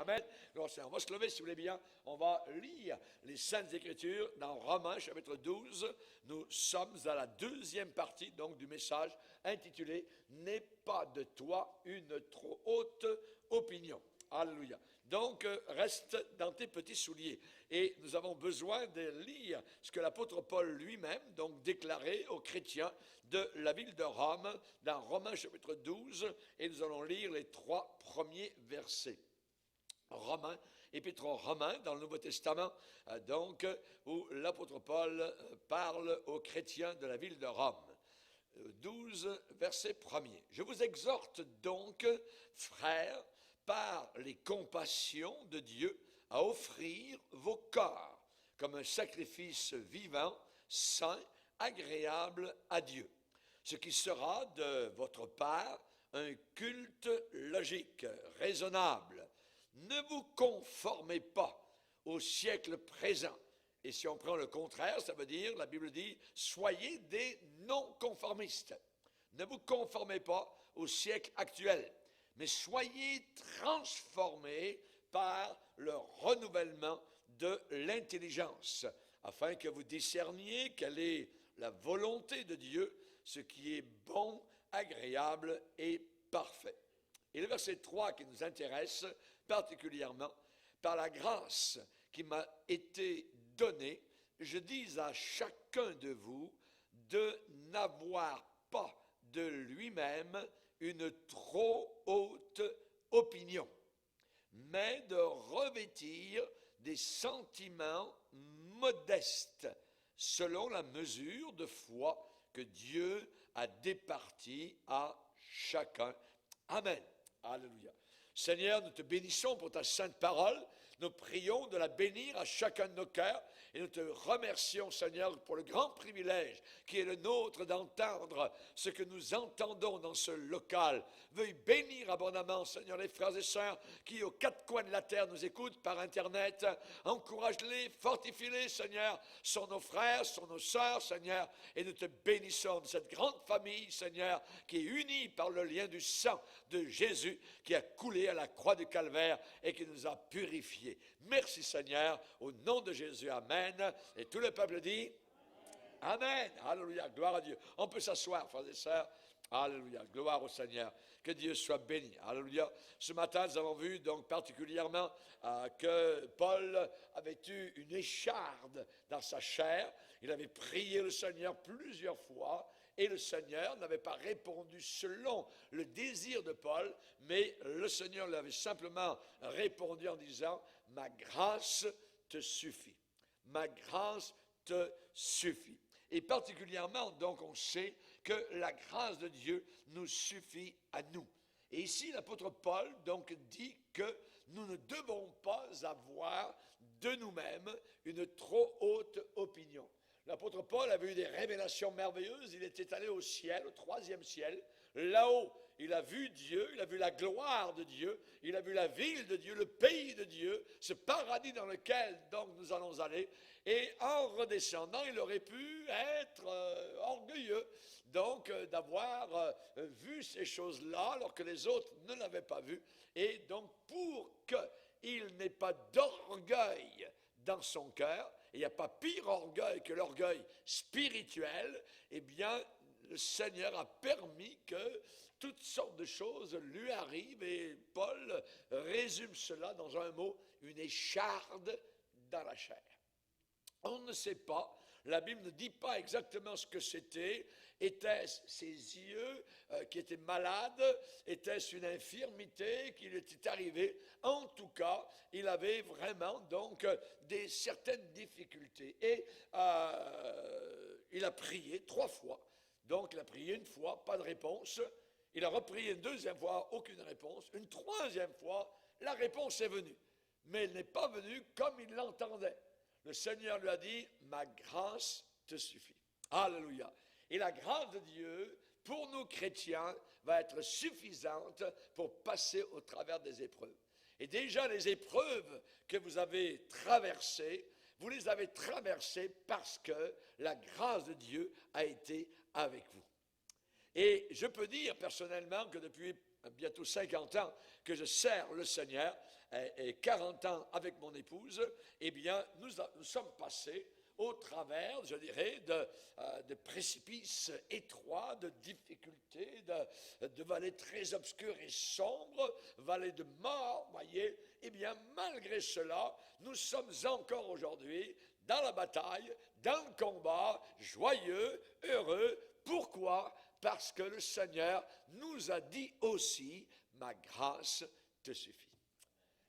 Amen. On va se lever si vous voulez bien. On va lire les Saintes Écritures dans Romains chapitre 12. Nous sommes à la deuxième partie donc du message intitulé « N'aie pas de toi une trop haute opinion ». Alléluia. Donc, reste dans tes petits souliers. Et nous avons besoin de lire ce que l'apôtre Paul lui-même donc déclarait aux chrétiens de la ville de Rome dans Romains chapitre 12. Et nous allons lire les 3 premiers versets. Romains, épître aux Romains dans le Nouveau Testament, donc, où l'apôtre Paul parle aux chrétiens de la ville de Rome. 12, verset 1er. Je vous exhorte donc, frères, par les compassions de Dieu, à offrir vos corps comme un sacrifice vivant, saint, agréable à Dieu, ce qui sera de votre part un culte logique, raisonnable. Ne vous conformez pas au siècle présent. Et si on prend le contraire, ça veut dire, la Bible dit, soyez des non-conformistes. Ne vous conformez pas au siècle actuel, mais soyez transformés par le renouvellement de l'intelligence, afin que vous discerniez quelle est la volonté de Dieu, ce qui est bon, agréable et parfait. Et le verset 3 qui nous intéresse particulièrement, par la grâce qui m'a été donnée, je dis à chacun de vous de n'avoir pas de lui-même une trop haute opinion, mais de revêtir des sentiments modestes, selon la mesure de foi que Dieu a départie à chacun. Amen. Alléluia. Seigneur, nous te bénissons pour ta sainte parole. Nous prions de la bénir à chacun de nos cœurs et nous te remercions, Seigneur, pour le grand privilège qui est le nôtre d'entendre ce que nous entendons dans ce local. Veuille bénir abondamment, Seigneur, les frères et sœurs qui, aux 4 coins de la terre, nous écoutent par Internet. Encourage-les, fortifie-les, Seigneur, sont nos frères, sont nos sœurs, Seigneur, et nous te bénissons de cette grande famille, Seigneur, qui est unie par le lien du sang de Jésus qui a coulé à la croix du Calvaire et qui nous a purifiés. Merci Seigneur, au nom de Jésus, amen. Et tout le peuple dit amen. Alléluia, gloire à Dieu. On peut s'asseoir, frères et sœurs. Alléluia, gloire au Seigneur. Que Dieu soit béni. Alléluia. Ce matin, nous avons vu donc particulièrement que Paul avait eu une écharde dans sa chair. Il avait prié le Seigneur plusieurs fois. Et le Seigneur n'avait pas répondu selon le désir de Paul, mais le Seigneur lui avait simplement répondu en disant « Ma grâce te suffit. Ma grâce te suffit. » Et particulièrement, donc, on sait que la grâce de Dieu nous suffit à nous. Et ici, l'apôtre Paul, donc, dit que nous ne devons pas avoir de nous-mêmes une trop haute opinion. L'apôtre Paul avait eu des révélations merveilleuses. Il était allé au ciel, au 3e ciel. Là-haut, il a vu Dieu, il a vu la gloire de Dieu, il a vu la ville de Dieu, le pays de Dieu, ce paradis dans lequel donc nous allons aller. Et en redescendant, il aurait pu être orgueilleux, donc d'avoir vu ces choses-là alors que les autres ne l'avaient pas vu. Et donc pour qu'il n'ait pas d'orgueil dans son cœur, il n'y a pas pire orgueil que l'orgueil spirituel, eh bien, le Seigneur a permis que toutes sortes de choses lui arrivent et Paul résume cela dans un mot, une écharde dans la chair. On ne sait pas, la Bible ne dit pas exactement ce que c'était. Était-ce ses yeux qui étaient malades? Était-ce une infirmité qui lui était arrivée? En tout cas, il avait vraiment donc certaines difficultés. Et il a prié 3 fois. Donc, il a prié une fois, pas de réponse. Il a reprié une 2e fois, aucune réponse. Une 3e fois, la réponse est venue. Mais elle n'est pas venue comme il l'entendait. Le Seigneur lui a dit, ma grâce te suffit. Alléluia. Et la grâce de Dieu, pour nous chrétiens, va être suffisante pour passer au travers des épreuves. Et déjà, les épreuves que vous avez traversées, vous les avez traversées parce que la grâce de Dieu a été avec vous. Et je peux dire personnellement que depuis bientôt 50 ans que je sers le Seigneur et 40 ans avec mon épouse, eh bien, nous sommes passés au travers, je dirais, de précipices étroits, de difficultés, de vallées très obscures et sombres, vallées de mort, voyez. Eh bien, malgré cela, nous sommes encore aujourd'hui dans la bataille, dans le combat, joyeux, heureux. Pourquoi? Parce que le Seigneur nous a dit aussi, ma grâce te suffit.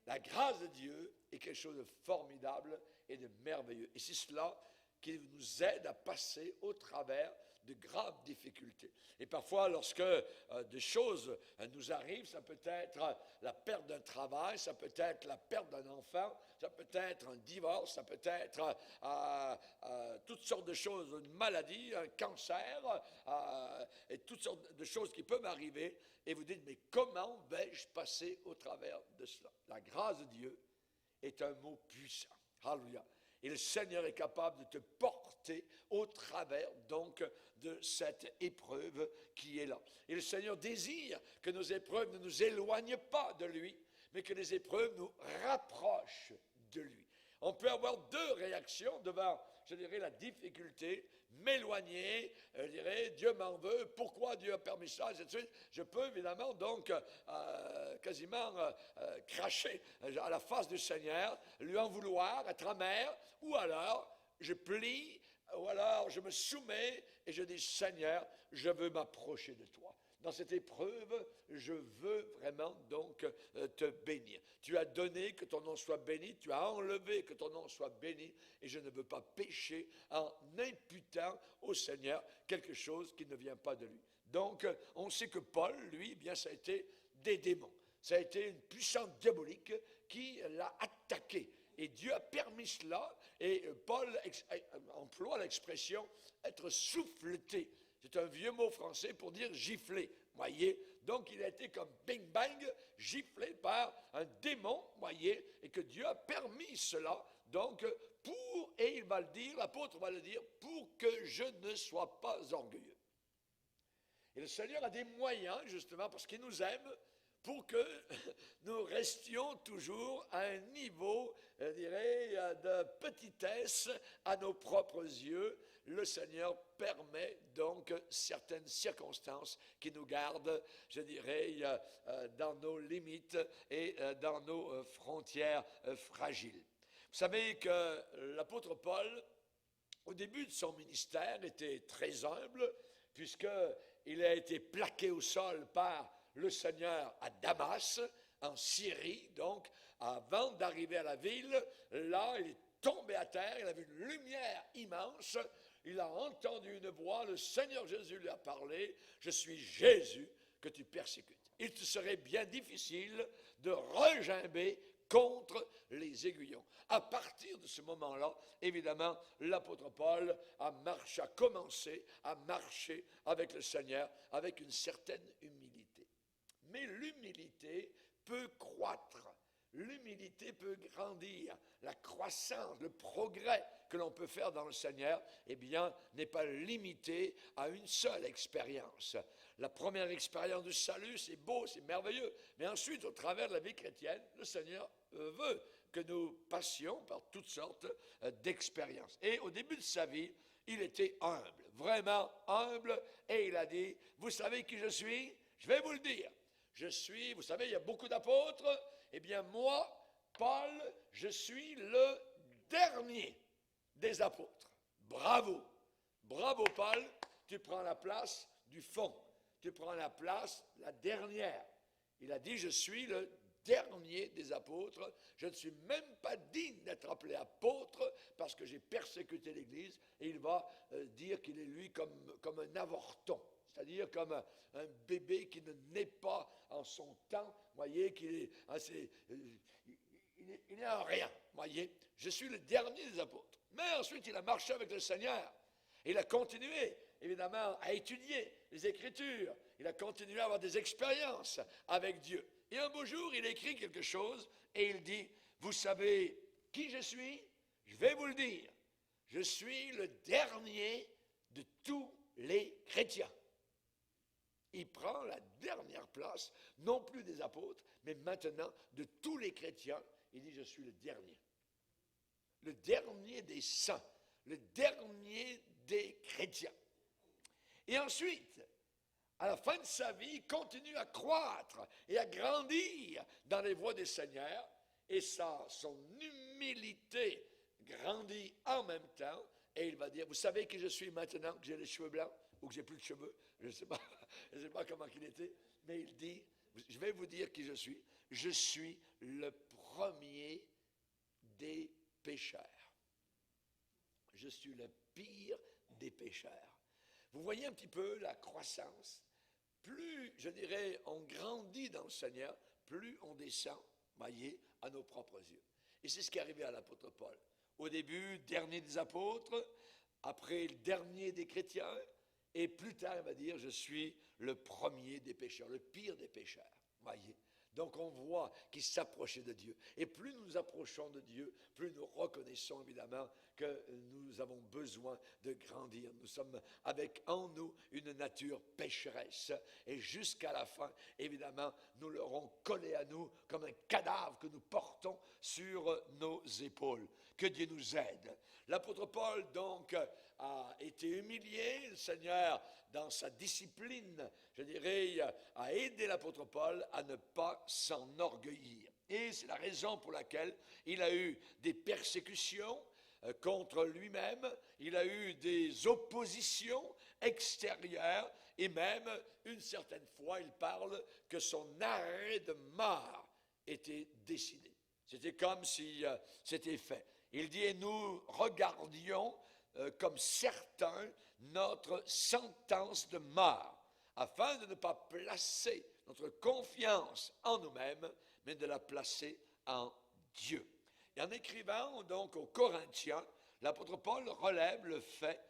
La grâce de Dieu est quelque chose de formidable et de merveilleux. Et c'est cela qui nous aide à passer au travers de graves difficultés. Et parfois, lorsque des choses nous arrivent, ça peut être la perte d'un travail, ça peut être la perte d'un enfant, ça peut être un divorce, ça peut être toutes sortes de choses, une maladie, un cancer, et toutes sortes de choses qui peuvent arriver. Et vous dites, mais comment vais-je passer au travers de cela? La grâce de Dieu est un mot puissant. Alléluia. Et le Seigneur est capable de te porter au travers donc de cette épreuve qui est là. Et le Seigneur désire que nos épreuves ne nous éloignent pas de lui, mais que les épreuves nous rapprochent de lui. On peut avoir deux réactions devant, je dirais, la difficulté. M'éloigner, je dirais, Dieu m'en veut, pourquoi Dieu a permis ça, et ainsi de suite. Je peux évidemment donc quasiment cracher à la face du Seigneur, lui en vouloir, être amer, ou alors je plie, ou alors je me soumets et je dis, Seigneur, je veux m'approcher de toi. Dans cette épreuve, je veux vraiment donc te bénir. Tu as donné que ton nom soit béni, tu as enlevé que ton nom soit béni, et je ne veux pas pécher en imputant au Seigneur quelque chose qui ne vient pas de lui. Donc, on sait que Paul, lui, bien, ça a été des démons. Ça a été une puissance diabolique qui l'a attaqué. Et Dieu a permis cela, et Paul emploie l'expression être souffleté. C'est un vieux mot français pour dire gifler, voyez. Donc il a été comme bing bang, giflé par un démon, voyez, et que Dieu a permis cela, donc et il va le dire, l'apôtre va le dire, pour que je ne sois pas orgueilleux. Et le Seigneur a des moyens, justement, parce qu'il nous aime, pour que nous restions toujours à un niveau, je dirais, de petitesse à nos propres yeux. Le Seigneur permet donc certaines circonstances qui nous gardent, je dirais, dans nos limites et dans nos frontières fragiles. Vous savez que l'apôtre Paul, au début de son ministère, était très humble, puisqu'il a été plaqué au sol par le Seigneur à Damas, en Syrie, donc, avant d'arriver à la ville. Là, il est tombé à terre, il a vu une lumière immense, il a entendu une voix, le Seigneur Jésus lui a parlé, je suis Jésus que tu persécutes. Il te serait bien difficile de regimber contre les aiguillons. À partir de ce moment-là, évidemment, l'apôtre Paul a commencé à marcher avec le Seigneur avec une certaine humilité. Mais l'humilité peut croître, l'humilité peut grandir, la croissance, le progrès que l'on peut faire dans le Seigneur, eh bien, n'est pas limité à une seule expérience. La première expérience du salut, c'est beau, c'est merveilleux, mais ensuite, au travers de la vie chrétienne, le Seigneur veut que nous passions par toutes sortes d'expériences. Et au début de sa vie, il était humble, vraiment humble, et il a dit, vous savez qui je suis? Je vais vous le dire. Je suis, vous savez, il y a beaucoup d'apôtres. Eh bien, moi, Paul, je suis le dernier des apôtres. Bravo. Bravo, Paul. Tu prends la place du fond. Tu prends la place, la dernière. Il a dit, je suis le dernier des apôtres. Je ne suis même pas digne d'être appelé apôtre parce que j'ai persécuté l'Église. Et il va dire qu'il est, lui, comme un avorton. C'est-à-dire comme un bébé qui ne naît pas en son temps, voyez, il n'est en rien, voyez. Je suis le dernier des apôtres. Mais ensuite, il a marché avec le Seigneur. Il a continué, évidemment, à étudier les Écritures. Il a continué à avoir des expériences avec Dieu. Et un beau jour, il écrit quelque chose et il dit, vous savez qui je suis? Je vais vous le dire. Je suis le dernier de tous les chrétiens. Il prend la dernière place, non plus des apôtres, mais maintenant de tous les chrétiens. Il dit, je suis le dernier des saints, le dernier des chrétiens. Et ensuite, à la fin de sa vie, il continue à croître et à grandir dans les voies des Seigneurs, et son humilité grandit en même temps, et il va dire, vous savez qui je suis maintenant, que j'ai les cheveux blancs, ou que j'ai plus de cheveux, je ne sais pas comment il était, mais il dit, je vais vous dire qui je suis le premier des pécheurs. Je suis le pire des pécheurs. Vous voyez un petit peu la croissance. Plus, je dirais, on grandit dans le Seigneur, plus on descend, voyez, à nos propres yeux. Et c'est ce qui est arrivé à l'apôtre Paul. Au début, dernier des apôtres, après le dernier des chrétiens, et plus tard, il va dire, je suis le premier des pécheurs, le pire des pécheurs, voyez. Donc on voit qu'il s'approchait de Dieu. Et plus nous nous approchons de Dieu, plus nous reconnaissons évidemment que nous avons besoin de grandir. Nous sommes avec en nous une nature pécheresse. Et jusqu'à la fin, évidemment, nous l'aurons collé à nous comme un cadavre que nous portons sur nos épaules. Que Dieu nous aide. L'apôtre Paul, donc, a été humilié. Le Seigneur, dans sa discipline, je dirais, a aidé l'apôtre Paul à ne pas s'enorgueillir. Et c'est la raison pour laquelle il a eu des persécutions contre lui-même, il a eu des oppositions extérieures, et même, une certaine fois, il parle que son arrêt de mort était décidé. C'était comme si c'était fait. Il dit, et nous regardions comme certains notre sentence de mort, afin de ne pas placer notre confiance en nous-mêmes, mais de la placer en Dieu. Et en écrivant donc aux Corinthiens, l'apôtre Paul relève le fait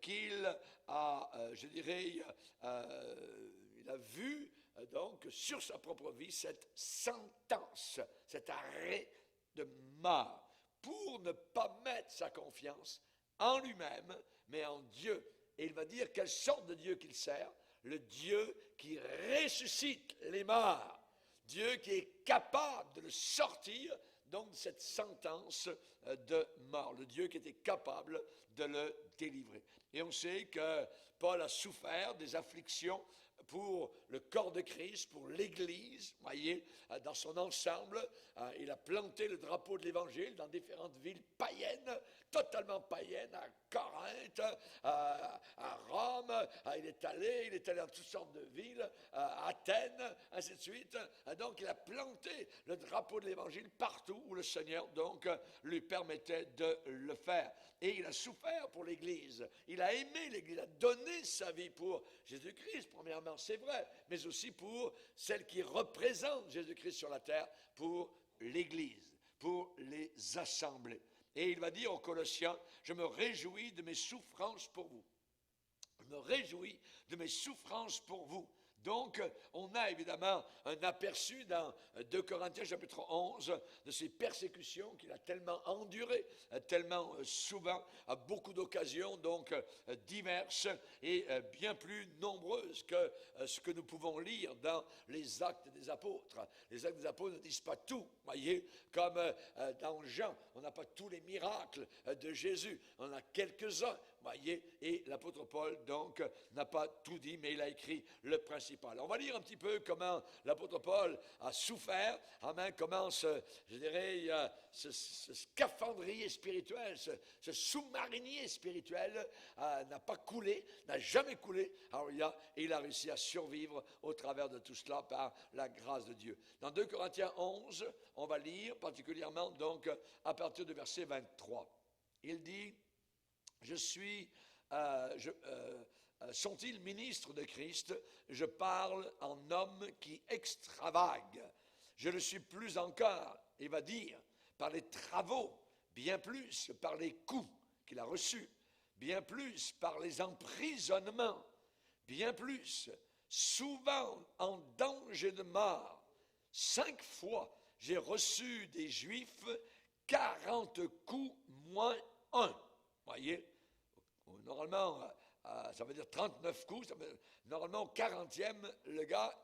qu'il a, je dirais, il a vu donc sur sa propre vie cette sentence, cet arrêt de mort, pour ne pas mettre sa confiance en lui-même, mais en Dieu. Et il va dire quelle sorte de Dieu qu'il sert, le Dieu qui ressuscite les morts, Dieu qui est capable de le sortir donc de cette sentence de mort, le Dieu qui était capable de le délivrer. Et on sait que Paul a souffert des afflictions pour le corps de Christ, pour l'Église, voyez, dans son ensemble. Il a planté le drapeau de l'Évangile dans différentes villes païennes, totalement païennes, à Corinthe, à Rome, il est allé dans toutes sortes de villes, à Athènes, ainsi de suite. Donc il a planté le drapeau de l'Évangile partout où le Seigneur donc lui permettait de le faire. Et il a souffert pour l'Église, il a aimé l'Église, il a donné sa vie pour Jésus-Christ, premièrement, c'est vrai, mais aussi pour celle qui représente Jésus-Christ sur la terre, pour l'Église, pour les assemblées. Et il va dire aux Colossiens, je me réjouis de mes souffrances pour vous. Je me réjouis de mes souffrances pour vous. Donc, on a évidemment un aperçu dans 2 Corinthiens chapitre 11 de ces persécutions qu'il a tellement endurées, tellement souvent, à beaucoup d'occasions, donc diverses et bien plus nombreuses que ce que nous pouvons lire dans les Actes des Apôtres. Les Actes des Apôtres ne disent pas tout, voyez, comme dans Jean, on n'a pas tous les miracles de Jésus, on a quelques-uns, voyez, et l'apôtre Paul, donc, n'a pas tout dit, mais il a écrit le principal. On va lire un petit peu comment l'apôtre Paul a souffert, comment je dirais, ce scaphandrier spirituel, ce sous-marinier spirituel n'a pas coulé, n'a jamais coulé. Alors, il a réussi à survivre au travers de tout cela par la grâce de Dieu. Dans 2 Corinthiens 11, on va lire particulièrement donc à partir du verset 23. Il dit, sont-ils ministres de Christ? Je parle en homme qui extravague. Je le suis plus encore, il va dire, par les travaux, bien plus par les coups qu'il a reçus, bien plus par les emprisonnements, bien plus, souvent en danger de mort. 5 fois, j'ai reçu des Juifs 40 coups moins 1. Voyez, normalement, ça veut dire 39 coups, normalement au 40e, le gars,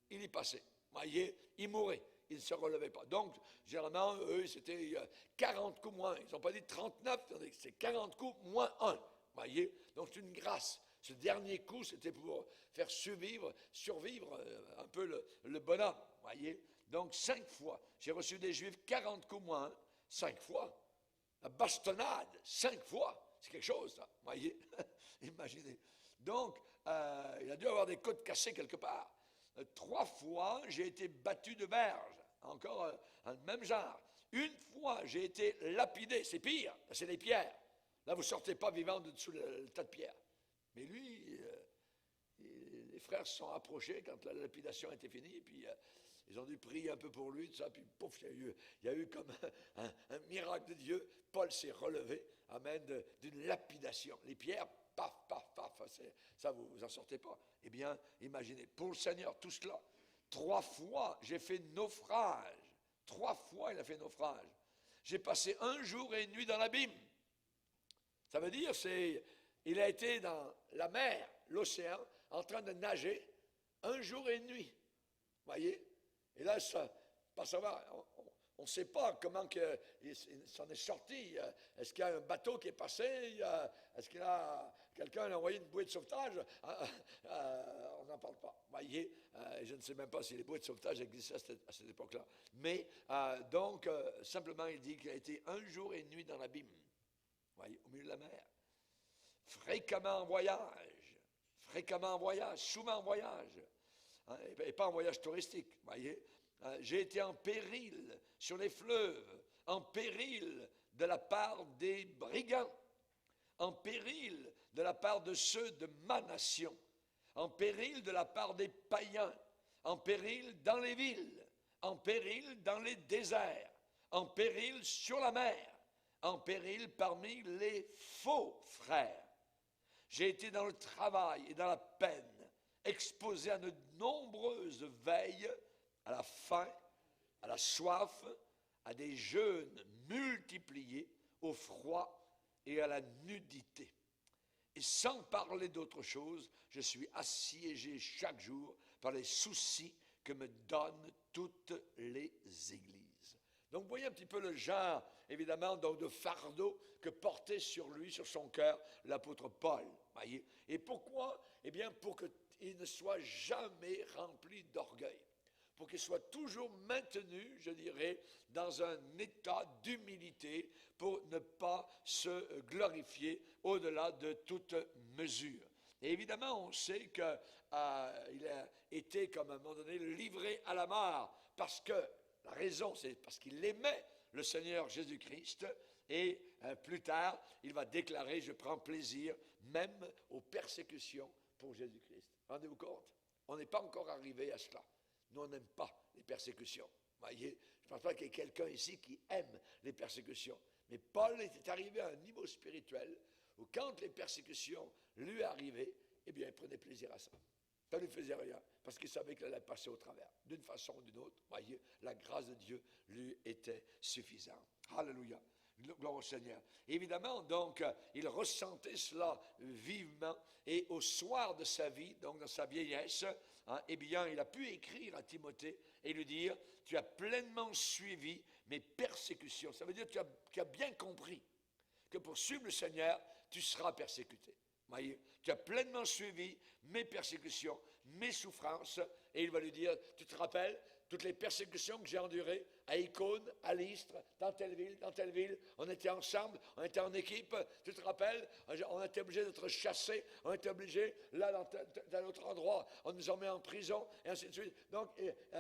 il y passait. Voyez, il mourait, il ne se relevait pas. Donc, généralement, eux, c'était 40 coups moins. Ils n'ont pas dit 39, c'est 40 coups moins 1. Voyez, donc c'est une grâce. Ce dernier coup, c'était pour faire survivre un peu le bonhomme. Voyez, donc 5 fois. J'ai reçu des Juifs 40 coups moins 1, 5 fois. La bastonnade, 5 fois. C'est quelque chose, ça. Voyez, imaginez. Donc, il a dû avoir des côtes cassées quelque part. 3 fois, j'ai été battu de verge. Encore un même genre. Une fois, j'ai été lapidé. C'est pire, c'est les pierres. Là, vous ne sortez pas vivant de dessous le tas de pierres. Mais lui, les frères se sont approchés quand la lapidation était finie, puis ils ont dû prier un peu pour lui, tout ça, puis pouf, il y a eu comme un miracle de Dieu. Paul s'est relevé, amen, d'une lapidation. Les pierres, paf, paf, paf, ça, vous n'en sortez pas. Eh bien, imaginez, pour le Seigneur, tout cela, 3 fois, j'ai fait naufrage. 3 fois, il a fait naufrage. J'ai passé 1 jour et 1 nuit dans l'abîme. Ça veut dire, il a été dans la mer, l'océan, en train de nager 1 jour et 1 nuit. Voyez? Et là, pas savoir, on ne sait pas comment il s'en est sorti. Est-ce qu'il y a un bateau qui est passé? Est-ce qu'il y a quelqu'un a envoyé une bouée de sauvetage? On n'en parle pas. Voyez? Je ne sais même pas si les bouées de sauvetage existaient à cette époque-là. Mais donc, simplement, il dit qu'il a été 1 jour et 1 nuit dans l'abîme. Voyez, au milieu de la mer. Fréquemment en voyage, souvent en voyage, hein, et pas en voyage touristique, voyez. J'ai été en péril sur les fleuves, en péril de la part des brigands, en péril de la part de ceux de ma nation, en péril de la part des païens, en péril dans les villes, en péril dans les déserts, en péril sur la mer, en péril parmi les faux frères. J'ai été dans le travail et dans la peine, exposé à de nombreuses veilles, à la faim, à la soif, à des jeûnes multipliés, au froid et à la nudité. Et sans parler d'autre chose, je suis assiégé chaque jour par les soucis que me donnent toutes les églises. Donc, vous voyez un petit peu le genre, évidemment, donc de fardeau que portait sur lui, sur son cœur, l'apôtre Paul. Voyez. Et pourquoi? Eh bien, pour qu'il ne soit jamais rempli d'orgueil. Pour qu'il soit toujours maintenu, je dirais, dans un état d'humilité, pour ne pas se glorifier au-delà de toute mesure. Et évidemment, on sait qu'il a été, comme à un moment donné, livré à la mort, parce que la raison, c'est parce qu'il aimait le Seigneur Jésus-Christ. Et plus tard, il va déclarer, je prends plaisir même aux persécutions pour Jésus-Christ. Rendez-vous compte? On n'est pas encore arrivé à cela. Nous, on n'aime pas les persécutions. Voyez, je ne pense pas qu'il y ait quelqu'un ici qui aime les persécutions. Mais Paul était arrivé à un niveau spirituel où quand les persécutions lui arrivaient, eh bien, il prenait plaisir à ça. Ça ne lui faisait rien, parce qu'il savait qu'il allait passer au travers. D'une façon ou d'une autre, voyez, la grâce de Dieu lui était suffisante. Alléluia. Gloire au Seigneur. Évidemment, donc, il ressentait cela vivement. Et au soir de sa vie, donc dans sa vieillesse, eh bien, il a pu écrire à Timothée et lui dire, tu as pleinement suivi mes persécutions. Ça veut dire que tu as bien compris que pour suivre le Seigneur, tu seras persécuté. Voyez, tu as pleinement suivi mes persécutions, mes souffrances, et il va lui dire, tu te rappelles, toutes les persécutions que j'ai endurées à Icône, à Lystre, dans telle ville, on était ensemble, on était en équipe, tu te rappelles, on était obligé d'être chassés, on était obligé, là, dans tel autre endroit, on nous en met en prison, et ainsi de suite. Donc,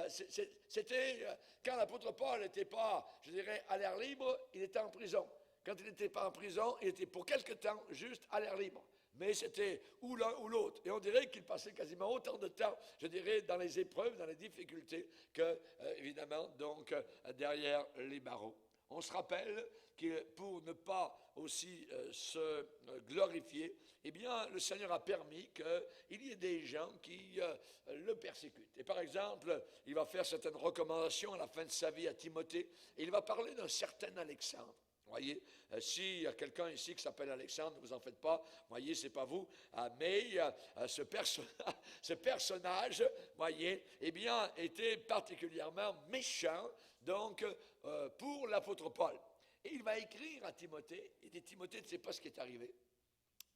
c'était, quand l'apôtre Paul n'était pas, je dirais, à l'air libre, il était en prison. Quand il n'était pas en prison, il était pour quelque temps juste à l'air libre. Mais c'était ou l'un ou l'autre. Et on dirait qu'il passait quasiment autant de temps, je dirais, dans les épreuves, dans les difficultés, que, évidemment, donc, derrière les barreaux. On se rappelle que pour ne pas aussi se glorifier, eh bien, le Seigneur a permis qu'il y ait des gens qui le persécutent. Et par exemple, il va faire certaines recommandations à la fin de sa vie à Timothée, et il va parler d'un certain Alexandre. Voyez, s'il y a quelqu'un ici qui s'appelle Alexandre, ne vous en faites pas, voyez, c'est pas vous, mais ce personnage, voyez, eh bien, était particulièrement méchant, donc, pour l'apôtre Paul. Et il va écrire à Timothée, et Timothée ne sait pas ce qui est arrivé.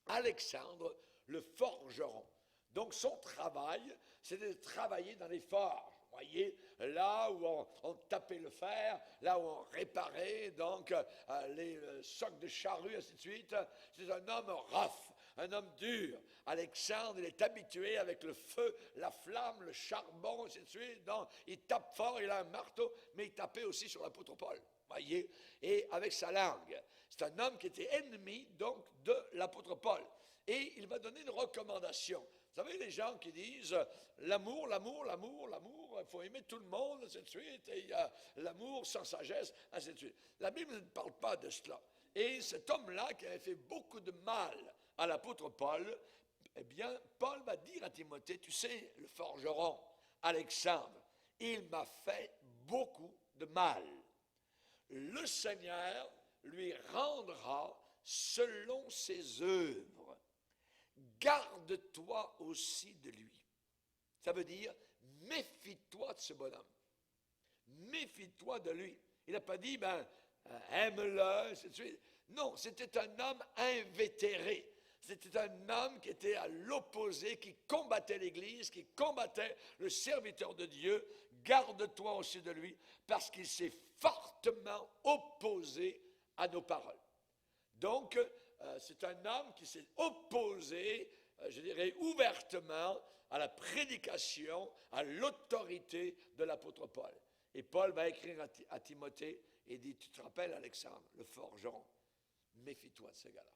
Alexandre, le forgeron. Donc, son travail, c'était de travailler dans les forges. Voyez, là où on tapait le fer, là où on réparait donc les socs de charrue, ainsi de suite. C'est un homme rough, un homme dur. Alexandre, il est habitué avec le feu, la flamme, le charbon, ainsi de suite. Donc, il tape fort, il a un marteau, mais il tapait aussi sur l'apôtre Paul. Voyez, et avec sa langue. C'est un homme qui était ennemi, donc, de l'apôtre Paul. Et il va donner une recommandation. Vous savez, les gens qui disent l'amour, l'amour, l'amour, l'amour, il faut aimer tout le monde, ainsi de suite, et il y a l'amour sans sagesse, ainsi de suite. La Bible ne parle pas de cela. Et cet homme-là, qui avait fait beaucoup de mal à l'apôtre Paul, eh bien, Paul va dire à Timothée, tu sais, le forgeron, Alexandre, il m'a fait beaucoup de mal. Le Seigneur lui rendra selon ses œuvres. Garde-toi aussi de lui. Ça veut dire, méfie-toi de ce bonhomme. Méfie-toi de lui. Il n'a pas dit, aime-le, ainsi de suite. Non, c'était un homme invétéré. C'était un homme qui était à l'opposé, qui combattait l'Église, qui combattait le serviteur de Dieu. Garde-toi aussi de lui, parce qu'il s'est fortement opposé à nos paroles. Donc, c'est un homme qui s'est opposé, je dirais, ouvertement à la prédication, à l'autorité de l'apôtre Paul. Et Paul va écrire à Timothée et dit, tu te rappelles, Alexandre, le forgeron, méfie-toi de ce gars-là.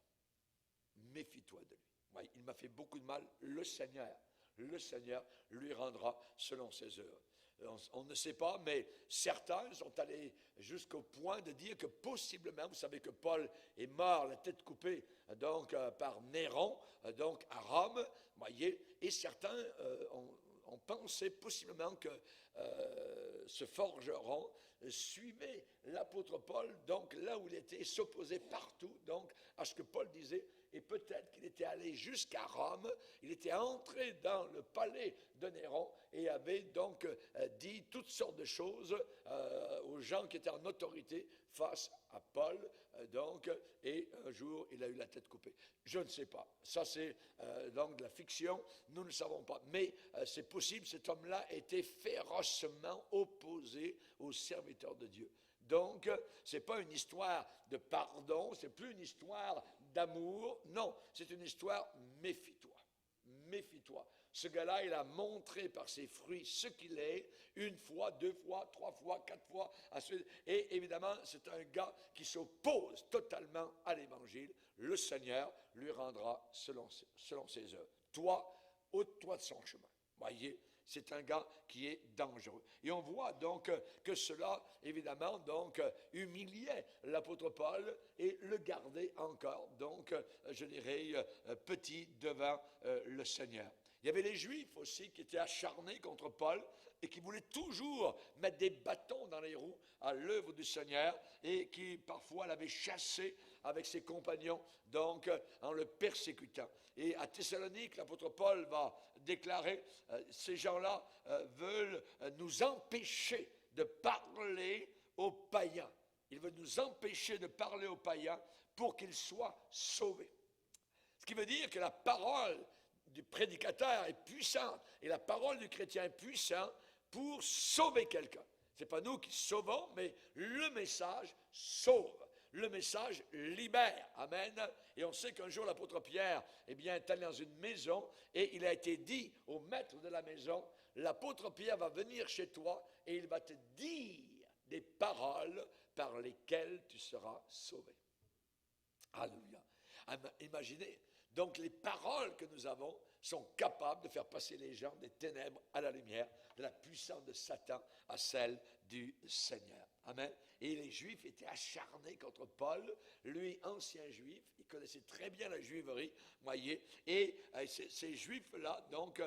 Méfie-toi de lui. Oui, il m'a fait beaucoup de mal. Le Seigneur lui rendra selon ses œuvres. On ne sait pas, mais certains sont allés jusqu'au point de dire que possiblement, vous savez que Paul est mort, la tête coupée, donc par Néron, donc à Rome, voyez, et certains ont pensé possiblement que ce forgeron suivait l'apôtre Paul, donc là où il était, s'opposait partout, donc à ce que Paul disait. Et peut-être qu'il était allé jusqu'à Rome, il était entré dans le palais de Néron et avait donc dit toutes sortes de choses aux gens qui étaient en autorité face à Paul, donc, et un jour il a eu la tête coupée. Je ne sais pas, ça c'est donc de la fiction, nous ne savons pas, mais c'est possible, cet homme-là était férocement opposé aux serviteurs de Dieu. Donc, ce n'est pas une histoire de pardon, ce n'est plus une histoire d'amour, non, c'est une histoire, méfie-toi, méfie-toi. Ce gars-là, il a montré par ses fruits ce qu'il est, une fois, deux fois, trois fois, quatre fois, et évidemment, c'est un gars qui s'oppose totalement à l'Évangile. Le Seigneur lui rendra selon ses œuvres. Toi, ôte-toi de son chemin. Voyez, c'est un gars qui est dangereux. Et on voit donc que cela, évidemment, donc humiliait l'apôtre Paul et le gardait encore, donc, je dirais, petit devant le Seigneur. Il y avait les Juifs aussi qui étaient acharnés contre Paul et qui voulaient toujours mettre des bâtons dans les roues à l'œuvre du Seigneur et qui parfois l'avaient chassé avec ses compagnons, donc en le persécutant. Et à Thessalonique, l'apôtre Paul va déclarer, ces gens-là veulent nous empêcher de parler aux païens. Ils veulent nous empêcher de parler aux païens pour qu'ils soient sauvés. Ce qui veut dire que la parole du prédicateur est puissante et la parole du chrétien est puissante pour sauver quelqu'un. Ce n'est pas nous qui sauvons, mais le message sauve. Le message libère. Amen. Et on sait qu'un jour, l'apôtre Pierre est allé dans une maison et il a été dit au maître de la maison, l'apôtre Pierre va venir chez toi et il va te dire des paroles par lesquelles tu seras sauvé. Alléluia. Imaginez, donc les paroles que nous avons sont capables de faire passer les gens des ténèbres à la lumière, de la puissance de Satan à celle du Seigneur. Amen. Et les Juifs étaient acharnés contre Paul. Lui, ancien Juif, il connaissait très bien la juiverie, voyez. Et ces Juifs-là, donc,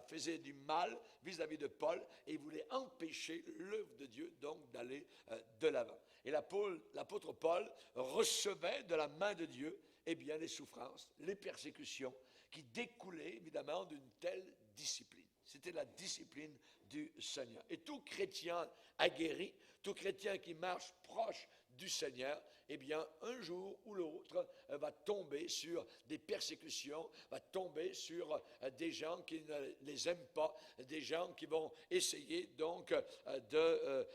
faisaient du mal vis-à-vis de Paul et voulaient empêcher l'œuvre de Dieu, donc, d'aller de l'avant. Et l'apôtre Paul recevait de la main de Dieu, eh bien, les souffrances, les persécutions qui découlaient, évidemment, d'une telle discipline. C'était la discipline du Seigneur. Et tout chrétien aguerri, tout chrétien qui marche proche du Seigneur, eh bien, un jour ou l'autre, va tomber sur des persécutions, va tomber sur des gens qui ne les aiment pas, des gens qui vont essayer donc de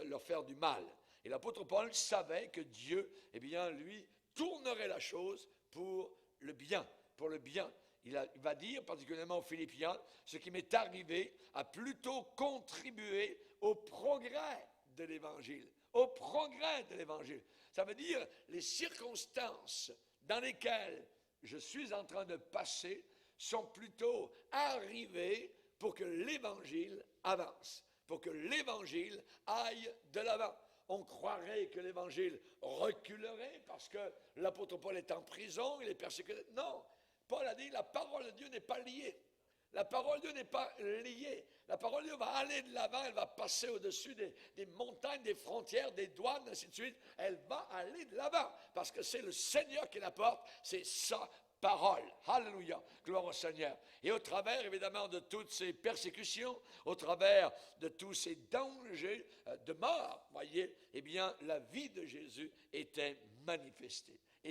leur faire du mal. Et l'apôtre Paul savait que Dieu, eh bien, lui, tournerait la chose pour le bien, pour le bien. Il va dire, particulièrement aux Philippiens, ce qui m'est arrivé a plutôt contribué au progrès de l'Évangile. Au progrès de l'Évangile. Ça veut dire les circonstances dans lesquelles je suis en train de passer sont plutôt arrivées pour que l'Évangile avance, pour que l'Évangile aille de l'avant. On croirait que l'Évangile reculerait parce que l'apôtre Paul est en prison, il est persécuté. Non, Paul a dit, la parole de Dieu n'est pas liée. La parole de Dieu n'est pas liée. La parole de Dieu va aller de l'avant, elle va passer au-dessus des montagnes, des frontières, des douanes, ainsi de suite. Elle va aller de l'avant parce que c'est le Seigneur qui la porte, c'est sa parole. Alléluia, gloire au Seigneur. Et au travers, évidemment, de toutes ces persécutions, au travers de tous ces dangers de mort, voyez, eh bien, la vie de Jésus était manifestée. Et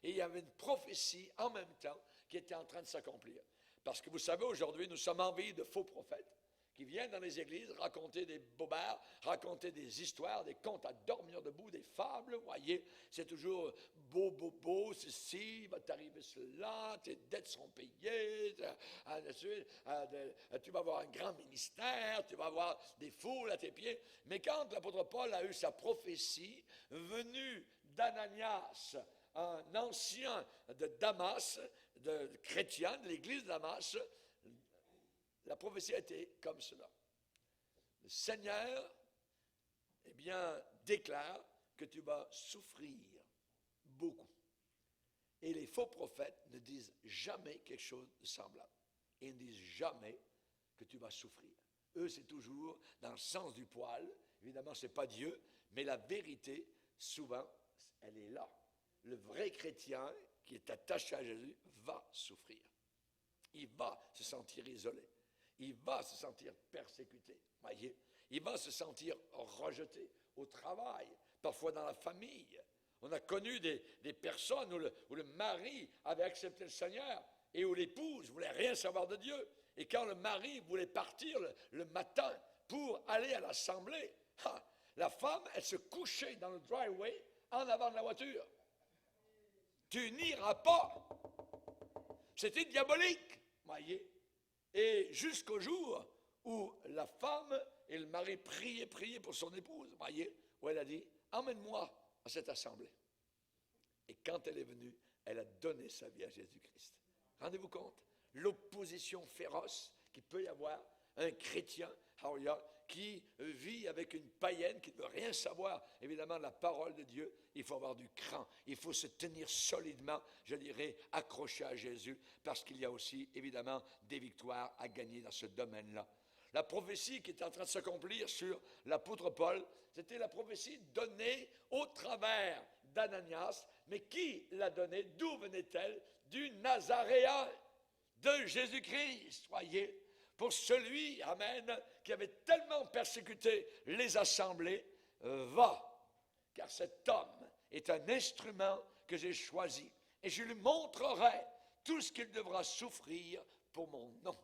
il y avait une prophétie en même temps qui était en train de s'accomplir. Parce que vous savez, aujourd'hui, nous sommes envahis de faux prophètes qui viennent dans les églises raconter des bobards, raconter des histoires, des contes à dormir debout, des fables, vous voyez. C'est toujours beau, ceci, va t'arriver cela, tes dettes sont payées, tu vas avoir un grand ministère, tu vas avoir des foules à tes pieds. Mais quand l'apôtre Paul a eu sa prophétie venue d'Ananias, un ancien de Damas, de chrétien, de l'église de Damas, la prophétie a été comme cela. Le Seigneur, eh bien, déclare que tu vas souffrir beaucoup. Et les faux prophètes ne disent jamais quelque chose de semblable. Ils ne disent jamais que tu vas souffrir. Eux, c'est toujours dans le sens du poil. Évidemment, ce n'est pas Dieu, mais la vérité, souvent, elle est là. Le vrai chrétien qui est attaché à Jésus va souffrir. Il va se sentir isolé. Il va se sentir persécuté. Voyez? Il va se sentir rejeté au travail, parfois dans la famille. On a connu des personnes où le mari avait accepté le Seigneur et où l'épouse ne voulait rien savoir de Dieu. Et quand le mari voulait partir le matin pour aller à l'assemblée, la femme, elle se couchait dans le driveway en avant de la voiture. Tu n'iras pas. C'était diabolique, voyez. Et jusqu'au jour où la femme et le mari priaient pour son épouse, voyez, où elle a dit, emmène-moi à cette assemblée. Et quand elle est venue, elle a donné sa vie à Jésus-Christ. Rendez-vous compte, l'opposition féroce qu'il peut y avoir, un chrétien, qui vit avec une païenne qui ne veut rien savoir, évidemment, de la parole de Dieu. Il faut avoir du cran, il faut se tenir solidement, je dirais, accroché à Jésus, parce qu'il y a aussi, évidemment, des victoires à gagner dans ce domaine-là. La prophétie qui est en train de s'accomplir sur l'apôtre Paul, c'était la prophétie donnée au travers d'Ananias, mais qui l'a donnée? D'où venait-elle? Du Nazaréen, de Jésus-Christ, voyez. Pour celui, amen, qui avait tellement persécuté les assemblées, va, car cet homme est un instrument que j'ai choisi, et je lui montrerai tout ce qu'il devra souffrir pour mon nom.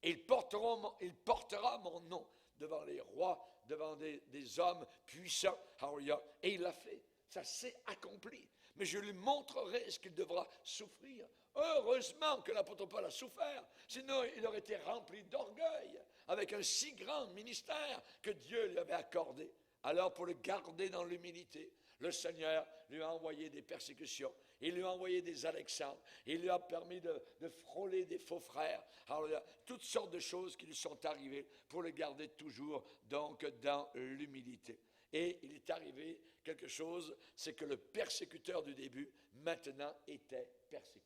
Et il portera mon nom devant les rois, devant des hommes puissants, et il l'a fait. Ça s'est accompli. Mais je lui montrerai ce qu'il devra souffrir. Heureusement que l'apôtre Paul a souffert, sinon il aurait été rempli d'orgueil avec un si grand ministère que Dieu lui avait accordé. Alors pour le garder dans l'humilité, Le Seigneur lui a envoyé des persécutions. Il lui a envoyé des Alexandres. Il lui a permis de frôler des faux frères. Alors, il y a toutes sortes de choses qui lui sont arrivées pour le garder toujours donc dans l'humilité. Et il est arrivé quelque chose, c'est que le persécuteur du début, maintenant, était persécuté.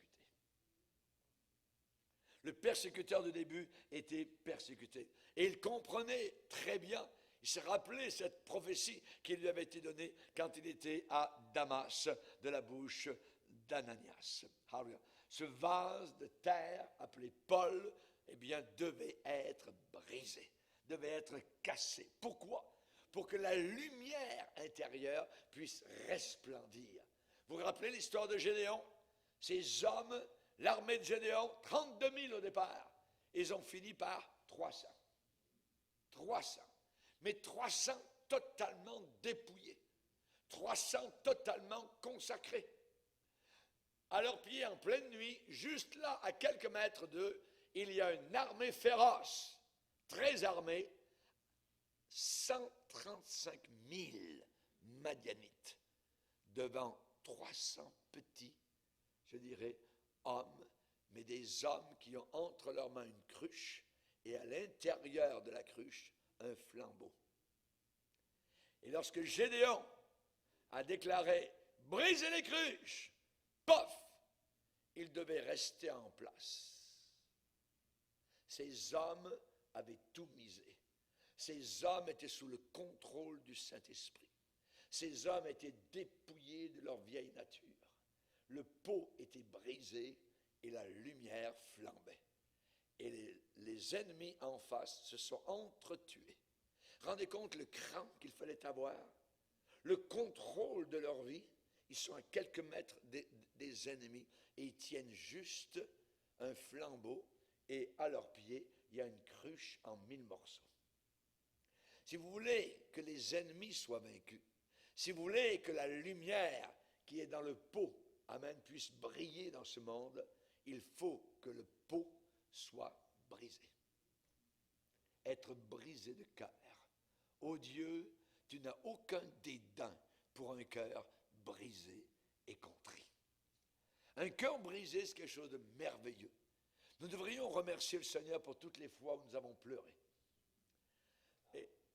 Le persécuteur du début était persécuté. Et il comprenait très bien, il se rappelait cette prophétie qui lui avait été donnée quand il était à Damas, de la bouche d'Ananias. Ce vase de terre appelé Paul, eh bien, devait être brisé, devait être cassé. Pourquoi? Pour que la lumière intérieure puisse resplendir. Vous vous rappelez l'histoire de Gédéon? Ces hommes, l'armée de Gédéon, 32 000 au départ, ils ont fini par 300. 300. Mais 300 totalement dépouillés. 300 totalement consacrés. À leurs pieds, en pleine nuit, juste là, à quelques mètres d'eux, il y a une armée féroce, très armée, 135 000 Madianites devant 300 petits, je dirais, hommes, mais des hommes qui ont entre leurs mains une cruche et à l'intérieur de la cruche, un flambeau. Et lorsque Gédéon a déclaré « Brisez les cruches », pof, il devait rester en place. Ces hommes avaient tout misé. Ces hommes étaient sous le contrôle du Saint-Esprit. Ces hommes étaient dépouillés de leur vieille nature. Le pot était brisé et la lumière flambait. Et les ennemis en face se sont entretués. Rendez compte le cran qu'il fallait avoir, le contrôle de leur vie. Ils sont à quelques mètres des ennemis et ils tiennent juste un flambeau et à leurs pieds, il y a une cruche en 1000 morceaux. Si vous voulez que les ennemis soient vaincus, si vous voulez que la lumière qui est dans le pot, amen, puisse briller dans ce monde, il faut que le pot soit brisé. Être brisé de cœur. Ô Dieu, tu n'as aucun dédain pour un cœur brisé et contrit. Un cœur brisé, c'est quelque chose de merveilleux. Nous devrions remercier le Seigneur pour toutes les fois où nous avons pleuré.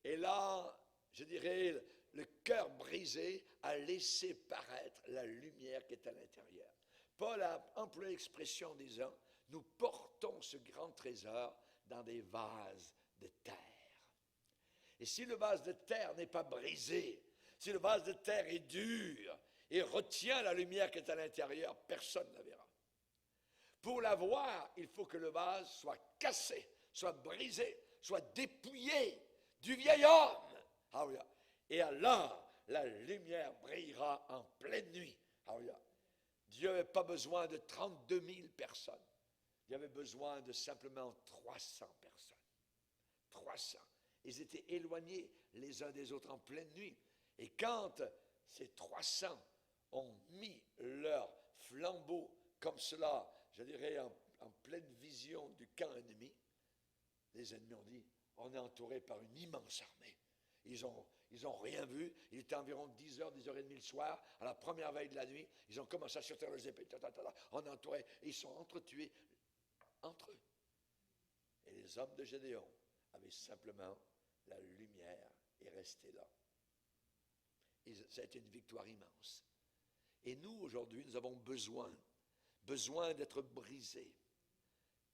Et là, je dirais, le cœur brisé a laissé paraître la lumière qui est à l'intérieur. Paul a employé l'expression en disant, nous portons ce grand trésor dans des vases de terre. Et si le vase de terre n'est pas brisé, si le vase de terre est dur et retient la lumière qui est à l'intérieur, personne ne la verra. Pour la voir, il faut que le vase soit cassé, soit brisé, soit dépouillé du vieil homme. Ah oui. Et alors, la lumière brillera en pleine nuit. Ah oui. Dieu n'avait pas besoin de 32 000 personnes. Il avait besoin de simplement 300 personnes. 300. Ils étaient éloignés les uns des autres en pleine nuit. Et quand ces 300 ont mis leur flambeau comme cela, je dirais en pleine vision du camp ennemi, les ennemis ont dit, on est entouré par une immense armée. Ils ont rien vu. Il était environ 10h, 10h30 le soir, à la première veille de la nuit. Ils ont commencé à sortir leurs épées. On est entouré. Et ils sont entretués entre eux. Et les hommes de Gédéon avaient simplement la lumière et restaient là. Et ça a été une victoire immense. Et nous, aujourd'hui, nous avons besoin d'être brisés.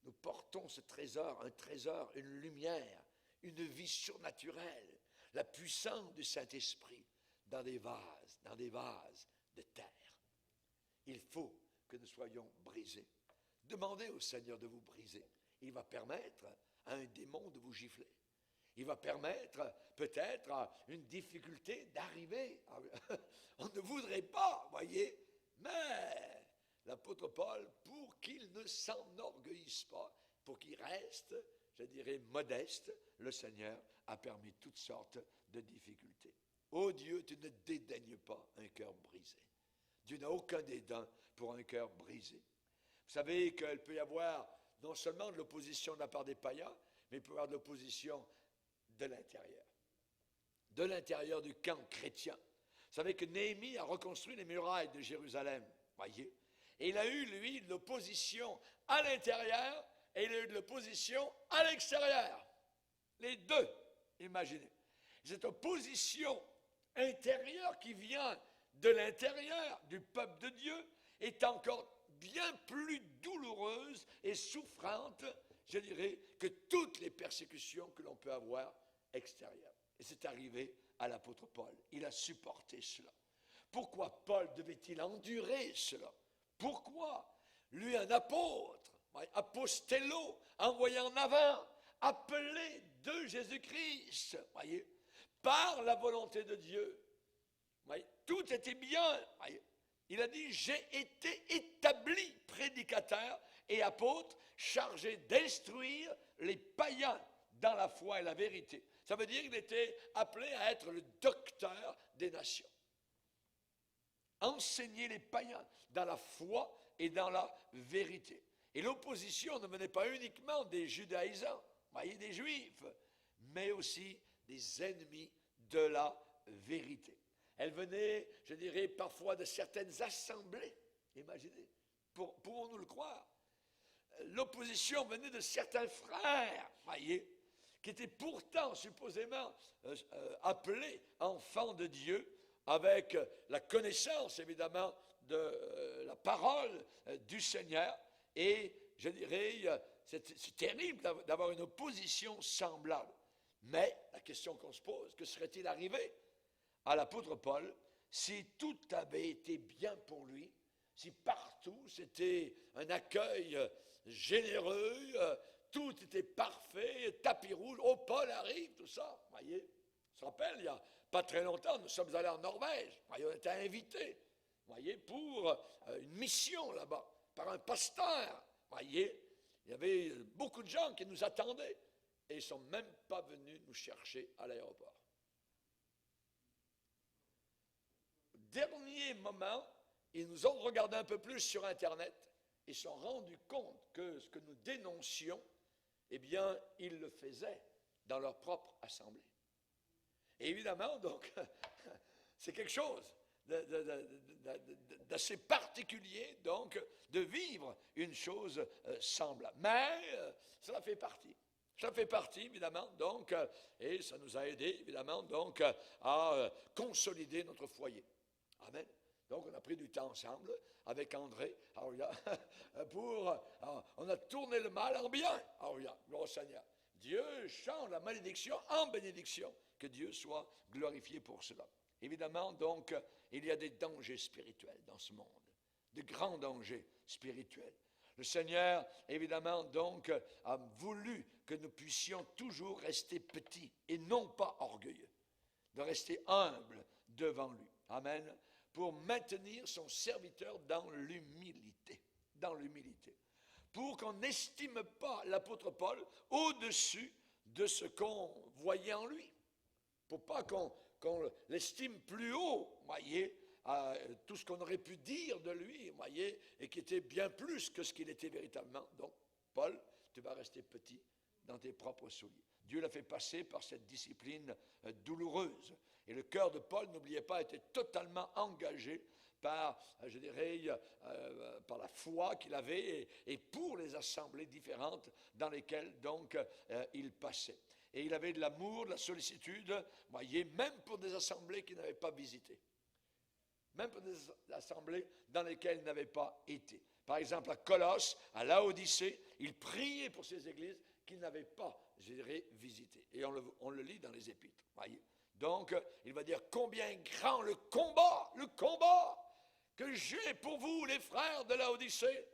Nous portons ce trésor, un trésor, une lumière, une vie surnaturelle, la puissance du Saint-Esprit dans des vases de terre. Il faut que nous soyons brisés. Demandez au Seigneur de vous briser. Il va permettre à un démon de vous gifler. Il va permettre peut-être à une difficulté d'arriver. On ne voudrait pas, voyez, mais l'apôtre Paul, pour qu'il ne s'enorgueillisse pas, pour qu'il reste, je dirais, modeste, le Seigneur a permis toutes sortes de difficultés. Ô Dieu, tu ne dédaignes pas un cœur brisé. Dieu n'a aucun dédain pour un cœur brisé. Vous savez qu'il peut y avoir non seulement de l'opposition de la part des païens, mais il peut y avoir de l'opposition de l'intérieur. De l'intérieur du camp chrétien. Vous savez que Néhémie a reconstruit les murailles de Jérusalem, voyez. Et il a eu, lui, de l'opposition à l'intérieur et il a eu de l'opposition à l'extérieur. Les deux, imaginez. Cette opposition intérieure qui vient de l'intérieur du peuple de Dieu est encore bien plus douloureuse et souffrante, je dirais, que toutes les persécutions que l'on peut avoir extérieures. Et c'est arrivé à l'apôtre Paul. Il a supporté cela. Pourquoi Paul devait-il endurer cela? Pourquoi? Lui, un apôtre, apostello, envoyé en avant, appelé de Jésus-Christ, voyez, par la volonté de Dieu. Voyez, tout était bien. Voyez. Il a dit, j'ai été établi prédicateur et apôtre, chargé d'instruire les païens dans la foi et la vérité. Ça veut dire qu'il était appelé à être le docteur des nations. Enseigner les païens dans la foi et dans la vérité. Et l'opposition ne venait pas uniquement des judaïsants, voyez, des juifs, mais aussi des ennemis de la vérité. Elle venait, je dirais, parfois de certaines assemblées. Imaginez, pouvons-nous le croire? L'opposition venait de certains frères, voyez, qui étaient pourtant supposément appelés enfants de Dieu, avec la connaissance, évidemment, de la parole du Seigneur. Et je dirais, c'est terrible d'avoir une opposition semblable. Mais la question qu'on se pose, que serait-il arrivé à l'apôtre Paul si tout avait été bien pour lui, si partout c'était un accueil généreux, tout était parfait, tapis rouge, oh Paul arrive, tout ça, voyez. On se rappelle, il n'y a pas très longtemps, nous sommes allés en Norvège, voyez, on était invités, voyez, pour une mission là-bas, par un pasteur, voyez. Il y avait beaucoup de gens qui nous attendaient et ils ne sont même pas venus nous chercher à l'aéroport. Dernier moment, ils nous ont regardé un peu plus sur Internet et se sont rendus compte que ce que nous dénoncions, eh bien, ils le faisaient dans leur propre assemblée. Et évidemment, donc, c'est quelque chose d'assez particulier, donc, de vivre une chose semblable. Mais cela fait partie. Ça fait partie, évidemment, donc, et ça nous a aidé, évidemment, donc, à consolider notre foyer. Amen. Donc, on a pris du temps ensemble avec André, on a tourné le mal en bien. Gloire au Seigneur. Dieu change la malédiction en bénédiction. Que Dieu soit glorifié pour cela. Évidemment, donc, il y a des dangers spirituels dans ce monde, de grands dangers spirituels. Le Seigneur, évidemment, donc, a voulu que nous puissions toujours rester petits et non pas orgueilleux, de rester humbles devant lui. Amen. Pour maintenir son serviteur dans l'humilité. Dans l'humilité. Pour qu'on n'estime pas l'apôtre Paul au-dessus de ce qu'on voyait en lui. Pour pas qu'on l'estime plus haut, voyez, tout ce qu'on aurait pu dire de lui, voyez, et qui était bien plus que ce qu'il était véritablement. Donc, Paul, tu vas rester petit dans tes propres souliers. Dieu l'a fait passer par cette discipline douloureuse. Et le cœur de Paul, n'oubliez pas, était totalement engagé par, je dirais, par la foi qu'il avait et pour les assemblées différentes dans lesquelles, donc, il passait. Et il avait de l'amour, de la sollicitude, voyez, même pour des assemblées qu'il n'avait pas visitées. Même pour des assemblées dans lesquelles il n'avait pas été. Par exemple, à Colosse, à Laodicée, il priait pour ces églises qu'il n'avait pas, je dirais, visitées. Et on le lit dans les Épîtres, voyez. Donc, il va dire combien grand le combat que j'ai pour vous, les frères de Laodicée.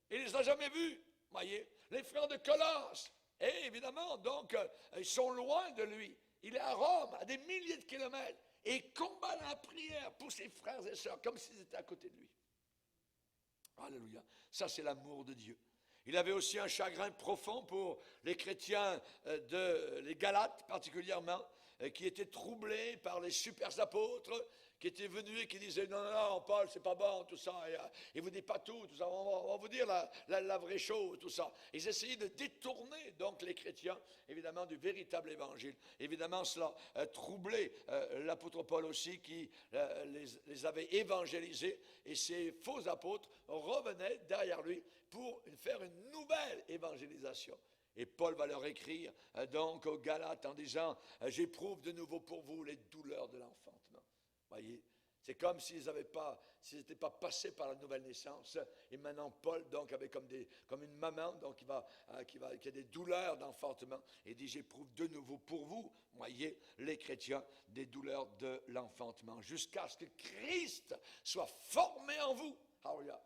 Il ne les a jamais vus, voyez. Les frères de Colosse. Et évidemment, donc, ils sont loin de lui. Il est à Rome, à des milliers de kilomètres. Et il combat la prière pour ses frères et sœurs, comme s'ils étaient à côté de lui. Alléluia. Ça, c'est l'amour de Dieu. Il avait aussi un chagrin profond pour les chrétiens, les Galates particulièrement. qui étaient troublés par les super apôtres, qui étaient venus et qui disaient, non, non, non, Paul, c'est pas bon, tout ça, et vous dites pas tout ça, on va vous dire la vraie chose, tout ça. Ils essayaient de détourner, donc, les chrétiens, évidemment, du véritable évangile. Évidemment, cela troublait l'apôtre Paul aussi, qui les avait évangélisés, et ces faux apôtres revenaient derrière lui pour faire une nouvelle évangélisation. Et Paul va leur écrire donc aux Galates en disant, j'éprouve de nouveau pour vous les douleurs de l'enfantement. Voyez, c'est comme s'ils n'étaient pas passés par la nouvelle naissance. Et maintenant, Paul, donc, avait comme une maman, donc, qui a des douleurs d'enfantement. Et dit, j'éprouve de nouveau pour vous, voyez, les chrétiens, des douleurs de l'enfantement. Jusqu'à ce que Christ soit formé en vous. Alléluia.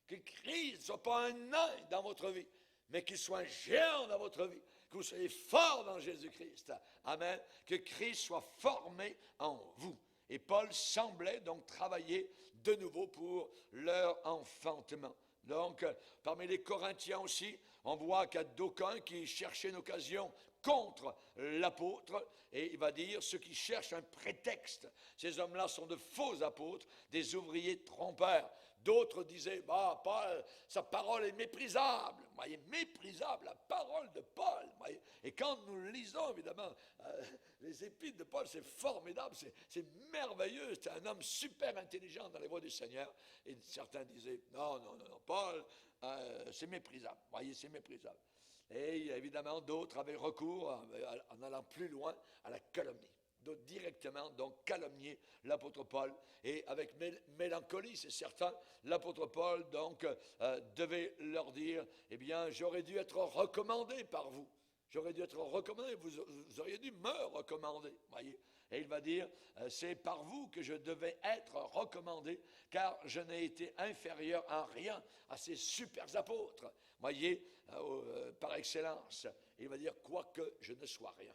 Que Christ ne soit pas un nain dans votre vie, mais qu'il soit un géant dans votre vie. Que vous soyez fort dans Jésus-Christ. Amen. Que Christ soit formé en vous. Et Paul semblait donc travailler de nouveau pour leur enfantement. Donc, parmi les Corinthiens aussi, on voit qu'il y a d'aucuns qui cherchaient une occasion contre l'apôtre, et il va dire ceux qui cherchent un prétexte. Ces hommes-là sont de faux apôtres, des ouvriers trompeurs. D'autres disaient, bah, Paul, sa parole est méprisable. Vous voyez, méprisable, la parole de Paul. Vous voyez. Et quand nous lisons, évidemment, les épîtres de Paul, c'est formidable, c'est merveilleux. C'est un homme super intelligent dans les voies du Seigneur. Et certains disaient, non, Paul, c'est méprisable. Vous voyez, c'est méprisable. Et évidemment, d'autres avaient recours, en allant plus loin, à la calomnie. D'autres directement, donc, calomnier l'apôtre Paul. Et avec mélancolie, c'est certain, l'apôtre Paul, donc, devait leur dire, eh bien, j'aurais dû être recommandé par vous. J'aurais dû être recommandé, vous auriez dû me recommander, voyez. Et il va dire, c'est par vous que je devais être recommandé, car je n'ai été inférieur en rien à ces super apôtres, voyez, par excellence. Et il va dire, quoique je ne sois rien.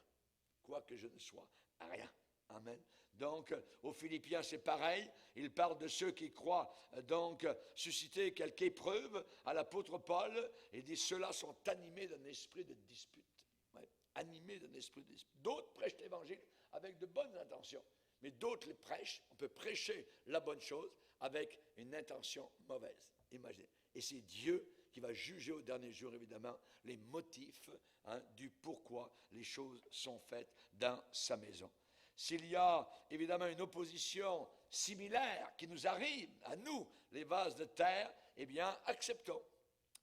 Quoique je ne sois rien. Amen. Donc, aux Philippiens, c'est pareil. Il parle de ceux qui croient, donc, susciter quelque épreuve à l'apôtre Paul. Et dit, ceux-là sont animés d'un esprit de dispute. Ouais, animés d'un esprit de dispute. D'autres prêchent l'évangile avec de bonnes intentions. Mais d'autres les prêchent. On peut prêcher la bonne chose avec une intention mauvaise. Imaginez. Et c'est Dieu qui va juger au dernier jour, évidemment, les motifs du pourquoi les choses sont faites dans sa maison. S'il y a évidemment une opposition similaire qui nous arrive, à nous, les vases de terre, eh bien, acceptons.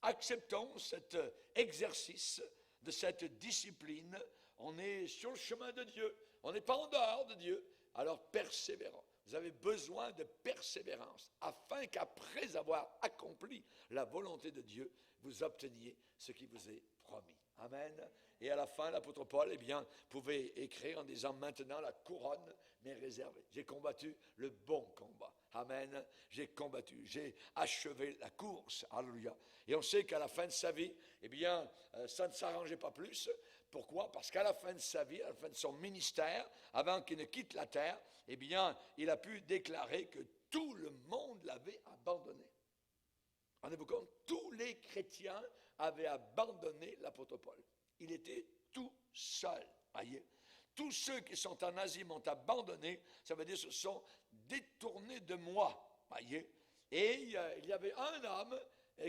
Acceptons cet exercice de cette discipline. On est sur le chemin de Dieu. On n'est pas en dehors de Dieu. Alors, persévérons. Vous avez besoin de persévérance afin qu'après avoir accompli la volonté de Dieu, vous obteniez ce qui vous est promis. Amen. Et à la fin, l'apôtre Paul, eh bien, pouvait écrire en disant, maintenant la couronne m'est réservée. J'ai combattu le bon combat. Amen. J'ai combattu, j'ai achevé la course. Alléluia. Et on sait qu'à la fin de sa vie, eh bien, ça ne s'arrangeait pas plus. Pourquoi? Parce qu'à la fin de sa vie, à la fin de son ministère, avant qu'il ne quitte la terre, eh bien, il a pu déclarer que tout le monde l'avait abandonné. Rendez-vous compte? Tous les chrétiens avaient abandonné l'apôtre Paul. Il était tout seul. Voyez? Tous ceux qui sont en Asie m'ont abandonné, ça veut dire se sont détournés de moi. Voyez? Et il y avait un homme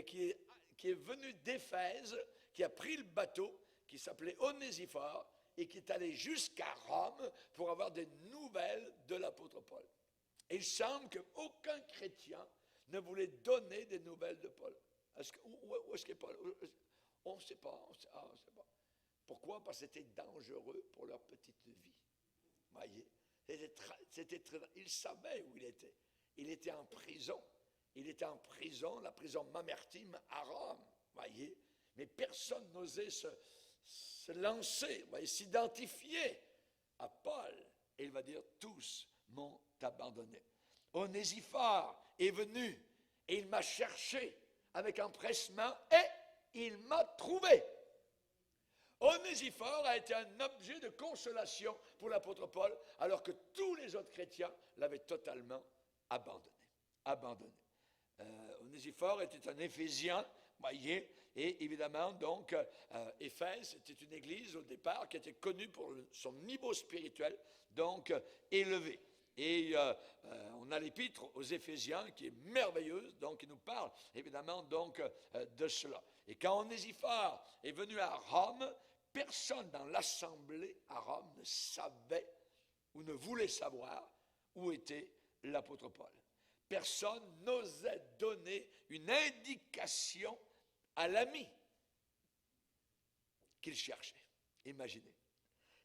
qui est venu d'Éphèse, qui a pris le bateau, qui s'appelait Onésiphore, et qui est allé jusqu'à Rome pour avoir des nouvelles de l'apôtre Paul. Et il semble qu'aucun chrétien ne voulait donner des nouvelles de Paul. Où est-ce qu'est Paul? On ne sait pas. On sait pas. Pourquoi? Parce que c'était dangereux pour leur petite vie. Voyez? Il savait où il était. Il était en prison. Il était en prison, la prison Mamertine à Rome. Voyez? Mais personne n'osait se lancer, s'identifier à Paul. Et il va dire, tous m'ont abandonné. Onésiphore est venu et il m'a cherché avec empressement et il m'a trouvé. Onésiphore a été un objet de consolation pour l'apôtre Paul, alors que tous les autres chrétiens l'avaient totalement abandonné. Onésiphore était un Éphésien, voyez, Et évidemment, donc, Éphèse était une église au départ qui était connue pour son niveau spirituel, donc élevé. Et on a l'épître aux Éphésiens qui est merveilleuse, donc qui nous parle évidemment donc de cela. Et quand Onésiphore est venu à Rome, personne dans l'assemblée à Rome ne savait ou ne voulait savoir où était l'apôtre Paul. Personne n'osait donner une indication à l'ami qu'il cherchait. Imaginez.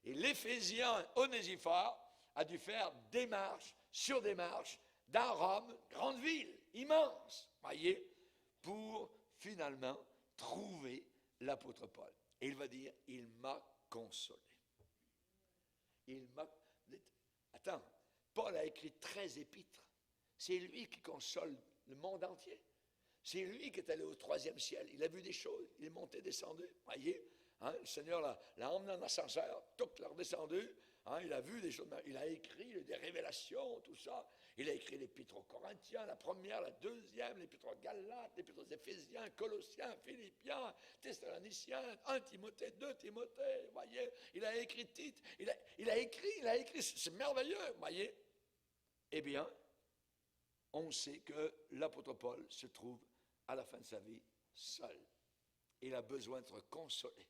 Et l'Éphésien Onésiphore a dû faire démarche sur démarche dans Rome, grande ville, immense, voyez, pour finalement trouver l'apôtre Paul. Et il va dire, il m'a consolé. Attends, Paul a écrit 13 épîtres. C'est lui qui console le monde entier. C'est lui qui est allé au 3e ciel. Il a vu des choses, il est monté, descendu, voyez. Hein, le Seigneur l'a emmené en ascenseur, tout l'a redescendu. Hein, il a vu des choses, il a écrit des révélations, tout ça. Il a écrit l'épître aux Corinthiens, la première, la deuxième, l'épître aux Galates, l'épître aux Éphésiens, Colossiens, Philippiens, Thessaloniciens, 1 Timothée, 2 Timothée, voyez. Il a écrit Tite, il a écrit, c'est merveilleux, voyez. Eh bien, on sait que l'apôtre Paul se trouve à la fin de sa vie seul. Il a besoin d'être consolé.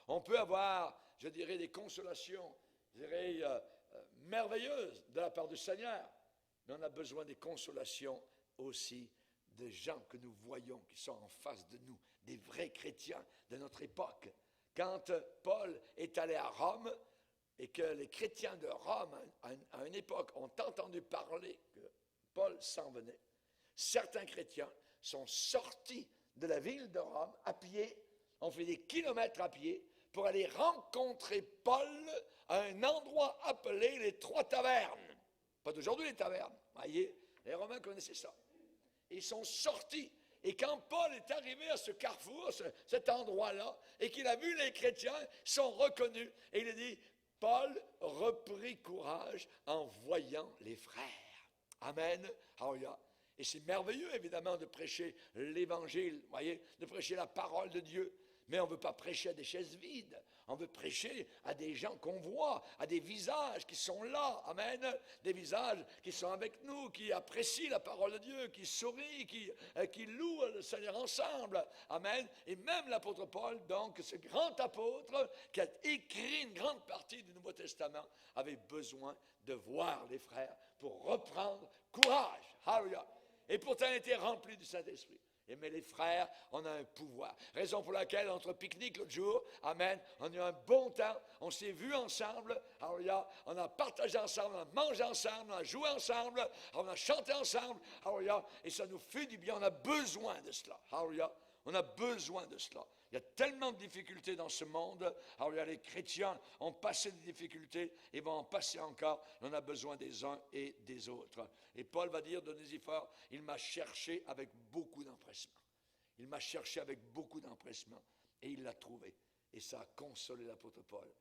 On peut avoir, je dirais, des consolations, je dirais, merveilleuses de la part du Seigneur, mais on a besoin des consolations aussi de gens que nous voyons, qui sont en face de nous, des vrais chrétiens de notre époque. Quand Paul est allé à Rome, et que les chrétiens de Rome, à une époque, ont entendu parler que Paul s'en venait, certains chrétiens sont sortis de la ville de Rome à pied, ont fait des kilomètres à pied, pour aller rencontrer Paul à un endroit appelé les 3 tavernes. Pas d'aujourd'hui les tavernes, voyez, les Romains connaissaient ça. Ils sont sortis, et quand Paul est arrivé à ce carrefour, cet endroit-là, et qu'il a vu les chrétiens, ils sont reconnus, et il a dit, Paul reprit courage en voyant les frères. Amen. Alléluia. Et c'est merveilleux, évidemment, de prêcher l'évangile, voyez, de prêcher la parole de Dieu. Mais on ne veut pas prêcher à des chaises vides. On veut prêcher à des gens qu'on voit, à des visages qui sont là. Amen. Des visages qui sont avec nous, qui apprécient la parole de Dieu, qui sourient, qui louent le Seigneur ensemble. Amen. Et même l'apôtre Paul, donc, ce grand apôtre qui a écrit une grande partie du Nouveau Testament, avait besoin de voir les frères pour reprendre courage. Alléluia. Et pourtant, il était rempli du Saint-Esprit. Mais les frères, on a un pouvoir. Raison pour laquelle, entre pique-nique l'autre jour, amen, on a eu un bon temps, on s'est vus ensemble, alléluia, on a partagé ensemble, on a mangé ensemble, on a joué ensemble, on a chanté ensemble, alléluia, et ça nous fait du bien, on a besoin de cela, alléluia, on a besoin de cela. Il y a tellement de difficultés dans ce monde. Alors, les chrétiens ont passé des difficultés et vont en passer encore. On a besoin des uns et des autres. Et Paul va dire d'Onésiphore, il m'a cherché avec beaucoup d'empressement. Il m'a cherché avec beaucoup d'empressement et il l'a trouvé. Et ça a consolé l'apôtre Paul.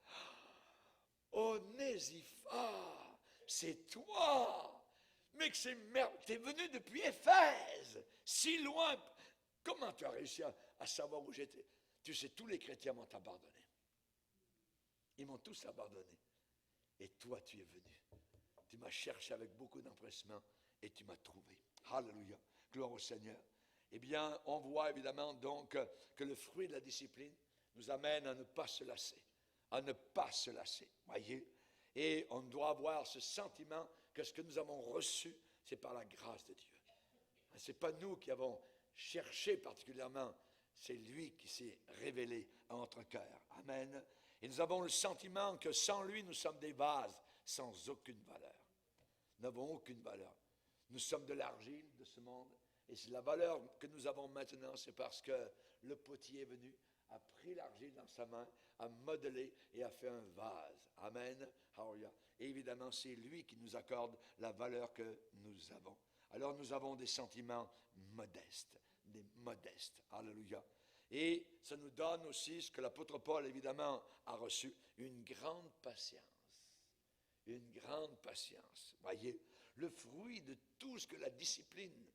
Onésiphore, c'est toi! Mais que c'est merveilleux, tu es venu depuis Éphèse, si loin. Comment tu as réussi à savoir où j'étais? Tu sais, tous les chrétiens m'ont abandonné. Ils m'ont tous abandonné. Et toi, tu es venu. Tu m'as cherché avec beaucoup d'empressement et tu m'as trouvé. Alléluia. Gloire au Seigneur. Eh bien, on voit évidemment donc que le fruit de la discipline nous amène à ne pas se lasser. À ne pas se lasser. Voyez? Et on doit avoir ce sentiment que ce que nous avons reçu, c'est par la grâce de Dieu. Ce n'est pas nous qui avons cherché particulièrement. C'est lui qui s'est révélé à notre cœur. Amen. Et nous avons le sentiment que sans lui, nous sommes des vases sans aucune valeur. Nous n'avons aucune valeur. Nous sommes de l'argile de ce monde. Et c'est la valeur que nous avons maintenant, c'est parce que le potier est venu, a pris l'argile dans sa main, a modelé et a fait un vase. Amen. Alléluia. Et évidemment, c'est lui qui nous accorde la valeur que nous avons. Alors nous avons des sentiments modestes. Des modestes. Alléluia. Et ça nous donne aussi ce que l'apôtre Paul, évidemment, a reçu, une grande patience. Une grande patience. Voyez, le fruit de tout ce que la discipline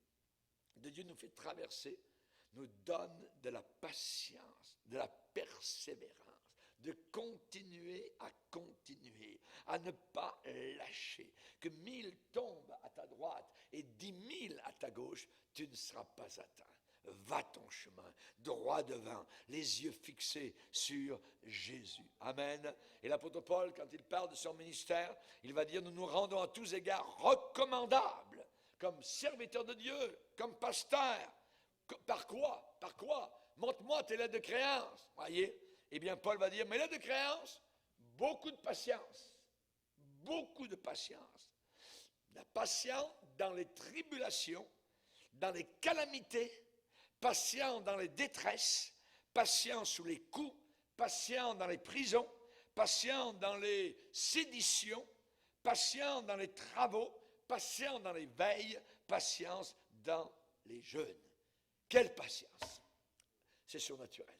de Dieu nous fait traverser, nous donne de la patience, de la persévérance, de continuer, à ne pas lâcher. Que 1000 tombent à ta droite et 10 000 à ta gauche, tu ne seras pas atteint. Va ton chemin, droit devant, les yeux fixés sur Jésus. Amen. Et l'apôtre Paul, quand il parle de son ministère, il va dire, nous nous rendons à tous égards recommandables, comme serviteurs de Dieu, comme pasteurs. Par quoi? Par quoi? Montre-moi tes lettres de créance. Voyez? Eh bien, Paul va dire, mes lettres de créance, beaucoup de patience. Beaucoup de patience. La patience dans les tribulations, dans les calamités, patient dans les détresses, patient sous les coups, patient dans les prisons, patient dans les séditions, patient dans les travaux, patient dans les veilles, patience dans les jeûnes. Quelle patience! C'est surnaturel.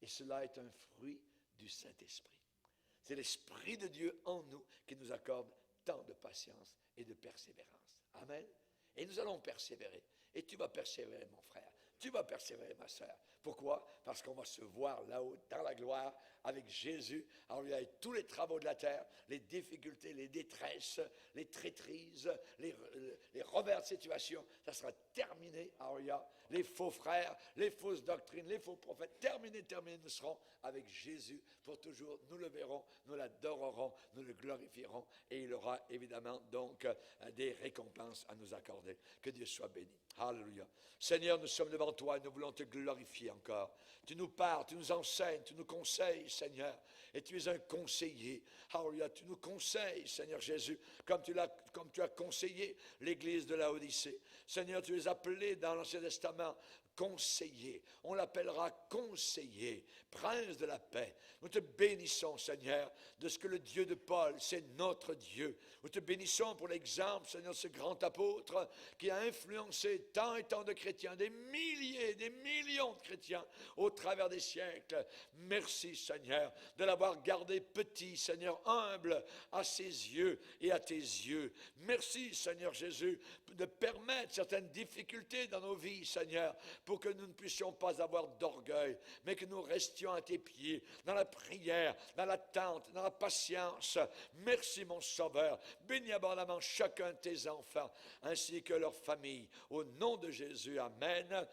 Et cela est un fruit du Saint-Esprit. C'est l'Esprit de Dieu en nous qui nous accorde tant de patience et de persévérance. Amen. Et nous allons persévérer. Et tu vas persévérer, mon frère. Tu vas persévérer, ma sœur. Pourquoi? Parce qu'on va se voir là-haut, dans la gloire, avec Jésus. Alors, il y a tous les travaux de la terre, les difficultés, les détresses, les traîtrises, les revers de situation. Ça sera terminé. Alors, il y a les faux frères, les fausses doctrines, les faux prophètes. Terminé. Nous serons avec Jésus pour toujours. Nous le verrons, nous l'adorerons, nous le glorifierons. Et il aura évidemment donc des récompenses à nous accorder. Que Dieu soit béni. Alléluia. Seigneur, nous sommes devant toi et nous voulons te glorifier encore. Tu nous parles, tu nous enseignes, tu nous conseilles, Seigneur. Et tu es un conseiller. Alléluia. Tu nous conseilles, Seigneur Jésus, comme tu as conseillé l'église de Laodicée. Seigneur, tu es appelé dans l'Ancien Testament conseiller. On l'appellera conseiller, prince de la paix. Nous te bénissons, Seigneur, de ce que le Dieu de Paul, c'est notre Dieu. Nous te bénissons pour l'exemple, Seigneur, de ce grand apôtre qui a influencé tant et tant de chrétiens, des milliers, des millions de chrétiens au travers des siècles. Merci, Seigneur, de l'avoir gardé petit, Seigneur, humble à ses yeux et à tes yeux. Merci, Seigneur Jésus, de permettre certaines difficultés dans nos vies, Seigneur, pour que nous ne puissions pas avoir d'orgueil, mais que nous restions à tes pieds, dans la prière, dans l'attente, dans la patience. Merci, mon Sauveur. Bénis abondamment chacun de tes enfants, ainsi que leur famille. Au nom de Jésus, amen.